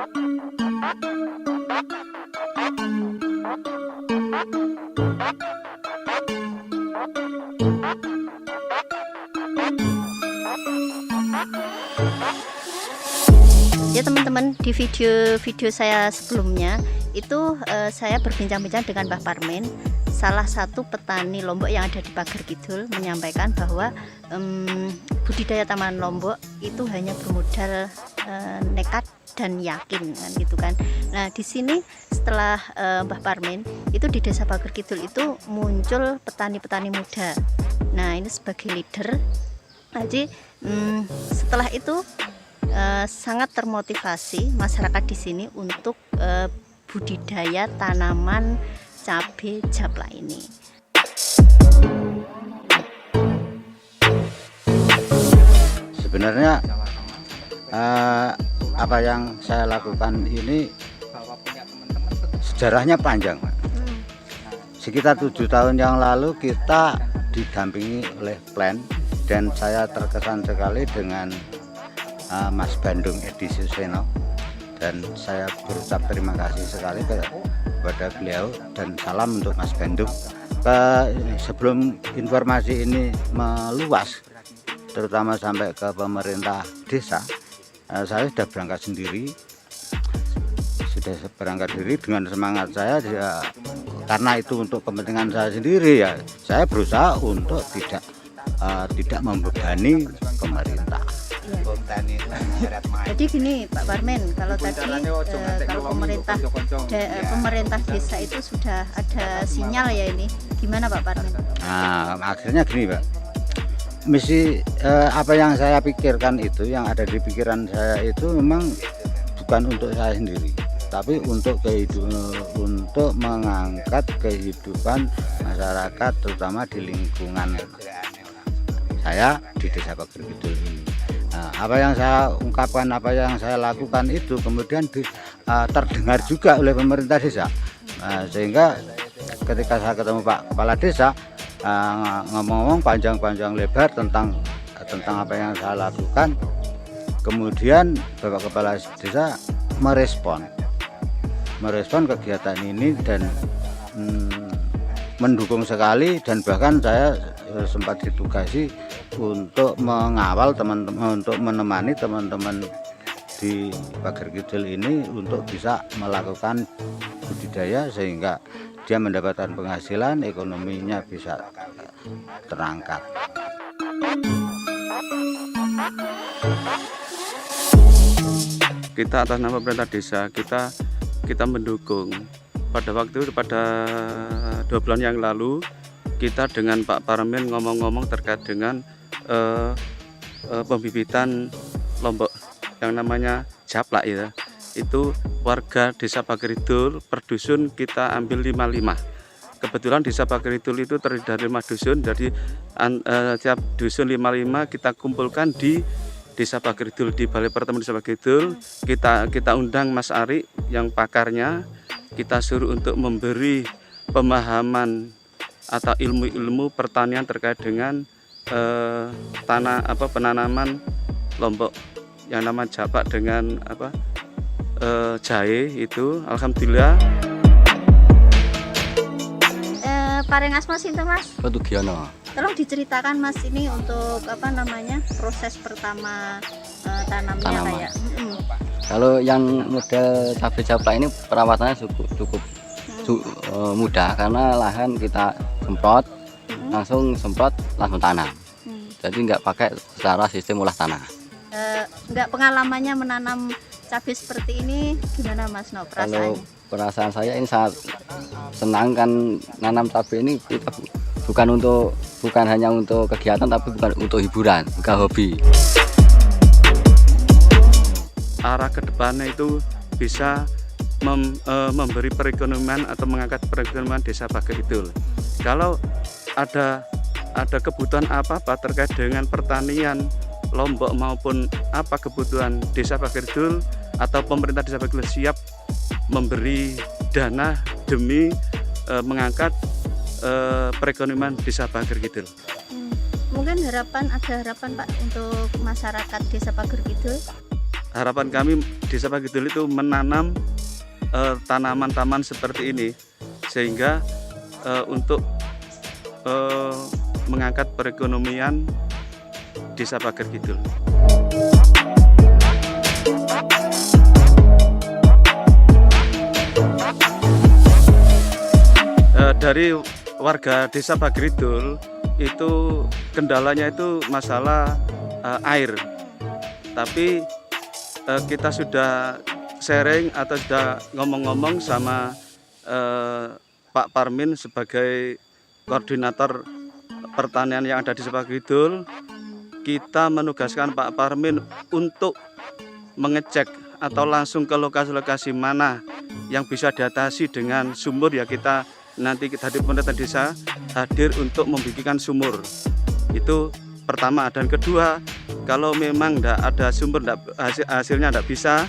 Ya teman-teman, di video saya sebelumnya itu saya berbincang-bincang dengan Mbah Parmen, salah satu petani Lombok yang ada di Pager Kidul, menyampaikan bahwa budidaya tanaman Lombok itu hanya bermodal nekat dan yakin, kan gitu kan. Nah di sini setelah Mbah Parmen itu di Desa Pager Kidul itu muncul petani-petani muda. Nah ini sebagai leader. Jadi setelah itu sangat termotivasi masyarakat di sini untuk budidaya tanaman cabai japla ini. Sebenarnya apa yang saya lakukan ini sejarahnya panjang. Sekitar 7 tahun yang lalu kita didampingi oleh Plan dan saya terkesan sekali dengan Mas Bandung Edi Suseno, dan saya berucap terima kasih sekali kepada beliau dan salam untuk Mas Bandung. Sebelum informasi ini meluas terutama sampai ke pemerintah desa, saya sudah berangkat sendiri dengan semangat saya karena itu untuk kepentingan saya sendiri, ya saya berusaha untuk tidak membebani pemerintah. Jadi gini Pak Parmen, kalau tadi kalau pemerintah desa itu sudah ada sinyal ya, ini gimana Pak Parmen? Nah akhirnya gini Pak, misi apa yang saya pikirkan itu, yang ada di pikiran saya itu memang bukan untuk saya sendiri, tapi untuk untuk mengangkat kehidupan masyarakat terutama di lingkungan saya di Desa Pager Kidul ini. Nah, apa yang saya ungkapkan, apa yang saya lakukan itu kemudian terdengar juga oleh pemerintah desa. Nah, sehingga ketika saya ketemu Pak Kepala Desa ngomong-ngomong panjang-panjang lebar tentang apa yang saya lakukan, kemudian Bapak Kepala Desa merespon kegiatan ini dan mendukung sekali, dan bahkan saya sempat ditugasi untuk mengawal teman-teman, untuk menemani teman-teman di Pager Kidul ini untuk bisa melakukan budidaya sehingga dia mendapatkan penghasilan, ekonominya bisa terangkat. Kita atas nama pemerintah desa kita mendukung. Pada waktu itu, pada 2 bulan yang lalu, kita dengan Pak Parmen ngomong-ngomong terkait dengan pembibitan Lombok yang namanya japla ya. Itu warga Desa Pager Kidul per dusun kita ambil 55. Kebetulan Desa Pager Kidul itu terdiri dari 5 dusun, jadi tiap dusun 55 kita kumpulkan di Desa Pager Kidul, di Balai Pertemuan Desa Pager Kidul. Kita undang Mas Ari yang pakarnya, kita suruh untuk memberi pemahaman atau ilmu-ilmu pertanian terkait dengan penanaman Lombok yang nama japak dengan jahe itu. Alhamdulillah. Paring asma sinten Mas? Petugiono. Tolong diceritakan Mas, ini untuk proses pertama tanamnya kayak. Kalau yang model cabai japla ini perawatannya cukup mudah karena lahan kita semprot, langsung tanam. Jadi nggak pakai secara sistem olah tanah. Nggak pengalamannya menanam cabai seperti ini gimana Mas No, perasaannya? Kalau perasaan saya ini sangat senang, kan nanam cabai ini kita bukan hanya untuk kegiatan tapi bukan untuk hiburan, bukan hobi. Arah kedepannya itu bisa memberi perekonomian atau mengangkat perekonomian Desa Pager Kidul. Kalau ada kebutuhan apa-apa terkait dengan pertanian Lombok maupun apa kebutuhan Desa Pager Kidul atau pemerintah Desa Pager Kidul siap memberi dana demi mengangkat perekonomian Desa Pager Kidul. Mungkin ada harapan Pak untuk masyarakat Desa Pager Kidul? harapan kami Desa Pagidul itu menanam tanaman-tanaman seperti ini sehingga untuk mengangkat perekonomian Desa Pager Kidul. Dari warga Desa Pager Kidul itu kendalanya itu masalah air, tapi kita sudah sharing atau sudah ngomong-ngomong sama Pak Parmin sebagai koordinator pertanian yang ada di Desa Pager Kidul. Kita menugaskan Pak Parmin untuk mengecek atau langsung ke lokasi-lokasi mana yang bisa diatasi dengan sumur, ya kita nanti dari pemerintah desa hadir untuk membikinkan sumur. Itu pertama. Dan kedua, kalau memang tidak ada sumber, hasilnya tidak bisa,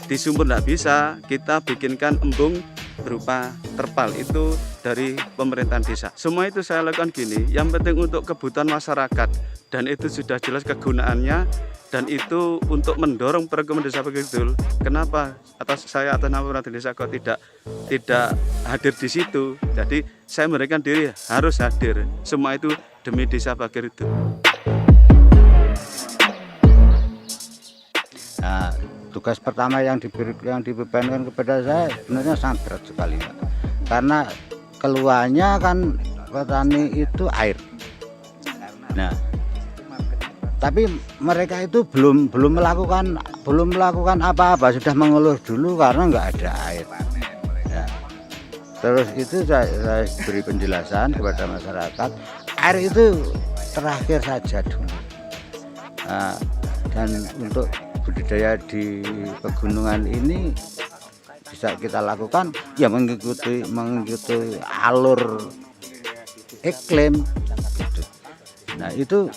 di sumur tidak bisa, kita bikinkan embung berupa terpal, itu dari pemerintahan desa. Semua itu saya lakukan gini, yang penting untuk kebutuhan masyarakat, dan itu sudah jelas kegunaannya, dan itu untuk mendorong perekonomian Desa Pager Kidul. Kenapa saya atas nama pemerintah desa kok tidak hadir di situ? Jadi saya memberikan diri harus hadir. Semua itu demi Desa Pager Kidul. Nah, tugas pertama yang dibebankan kepada saya sebenarnya sangat berat sekali, Pak. Karena keluarnya kan petani itu air. Nah, tapi mereka itu belum melakukan apa-apa, sudah mengeluh dulu karena nggak ada air. Nah, terus itu saya beri penjelasan kepada masyarakat, air itu terakhir saja dulu. Nah, dan untuk budidaya di pegunungan ini bisa kita lakukan ya mengikuti alur iklim gitu. Nah, itu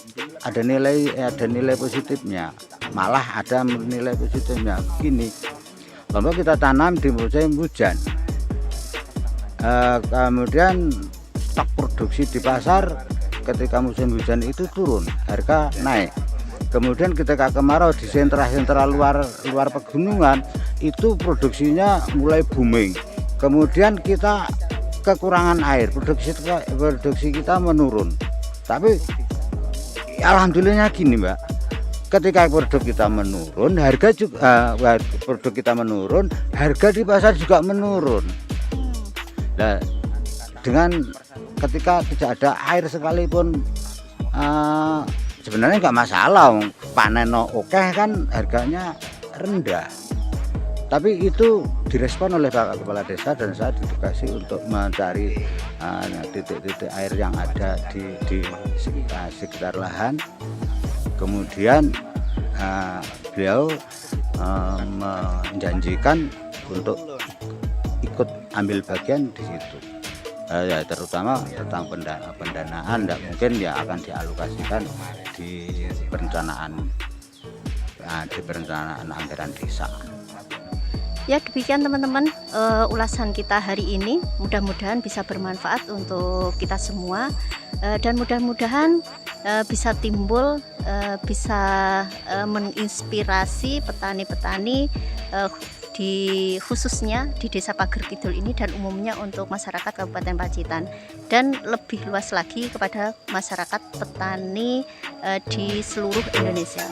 ada nilai positifnya, malah ada nilai positifnya. Begini, kalau kita tanam di musim hujan, kemudian stok produksi di pasar ketika musim hujan itu turun, harga naik. Kemudian ketika kemarau di sentra-sentra luar pegunungan itu produksinya mulai booming. Kemudian kita kekurangan air, produksi kita menurun. Tapi alhamdulillahnya gini, Mbak. Ketika produk kita menurun, harga di pasar juga menurun. Nah, dengan ketika tidak ada air sekalipun sebenarnya nggak masalah, panen oke kan harganya rendah. Tapi itu direspon oleh Bapak Kepala Desa dan saya ditugasi untuk mencari titik-titik air yang ada di sekitar lahan. Kemudian beliau menjanjikan untuk ikut ambil bagian di situ. Ya, terutama tentang pendanaan, tidak mungkin ya akan dialokasikan di perencanaan anggaran desa. Ya, demikian teman-teman ulasan kita hari ini. Mudah-mudahan bisa bermanfaat untuk kita semua, dan mudah-mudahan bisa timbul, bisa menginspirasi petani-petani khususnya di Desa Pager Kidul ini dan umumnya untuk masyarakat Kabupaten Pacitan, dan lebih luas lagi kepada masyarakat petani di seluruh Indonesia.